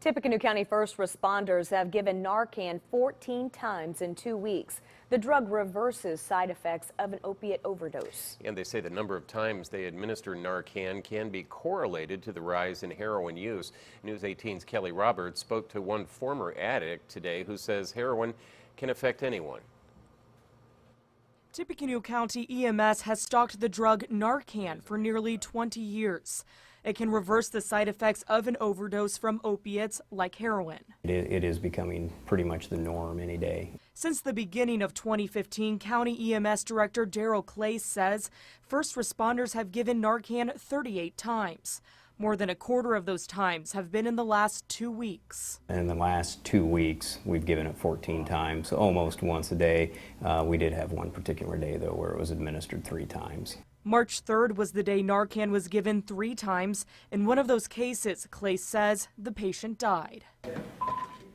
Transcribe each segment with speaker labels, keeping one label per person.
Speaker 1: Tippecanoe County first responders have given Narcan 14 times in 2 weeks. The drug reverses side effects of an opiate overdose.
Speaker 2: And they say the number of times they administer Narcan can be correlated to the rise in heroin use. News 18's Kelly Roberts spoke to one former addict today who says heroin can affect anyone.
Speaker 3: Tippecanoe County EMS has stocked the drug Narcan for nearly 20 years. It can reverse the side effects of an overdose from opiates like heroin.
Speaker 4: It is becoming pretty much the norm any day.
Speaker 3: Since the beginning of 2015, County EMS Director Daryl Clay says first responders have given Narcan 38 times. More than a quarter of those times have been in the last 2 weeks.
Speaker 4: In the last 2 weeks, we've given it 14 times, almost once a day. We did have one particular day, though, where it was administered 3 times.
Speaker 3: March 3rd was the day Narcan was given 3 times. In one of those cases, Clay says the patient died.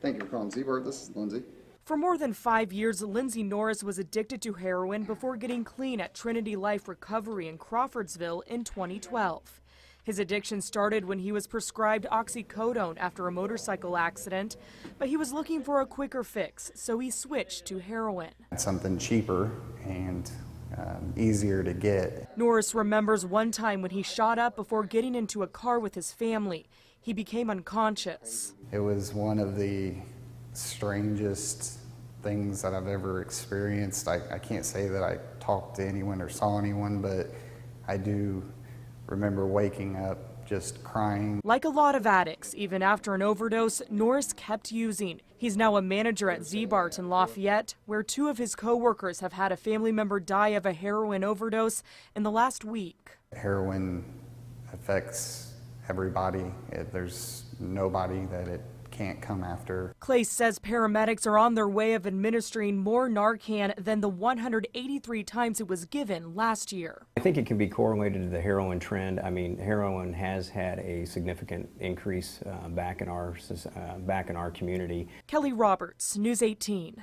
Speaker 5: Thank you for calling Z-Bird. This is Lindsay.
Speaker 3: For more than 5 years, Lindsay Norris was addicted to heroin before getting clean at Trinity Life Recovery in Crawfordsville in 2012. His addiction started when he was prescribed oxycodone after a motorcycle accident, but he was looking for a quicker fix, so he switched to heroin.
Speaker 5: Something cheaper and easier to get.
Speaker 3: Norris remembers one time when he shot up before getting into a car with his family. He became unconscious.
Speaker 5: It was one of the strangest things that I've ever experienced. I can't say that I talked to anyone or saw anyone, but I do remember waking up just crying.
Speaker 3: Like a lot of addicts, even after an overdose, Norris kept using. He's now a manager at Z-Bart in Lafayette, where 2 of his co-workers have had a family member die of a heroin overdose in the last week.
Speaker 5: Heroin affects everybody. There's nobody that it can't come after.
Speaker 3: Clay says paramedics are on their way of administering more Narcan than the 183 times it was given last year.
Speaker 4: I think it can be correlated to the heroin trend. I mean, heroin has had a significant increase back in our community.
Speaker 3: Kelly Roberts, News 18.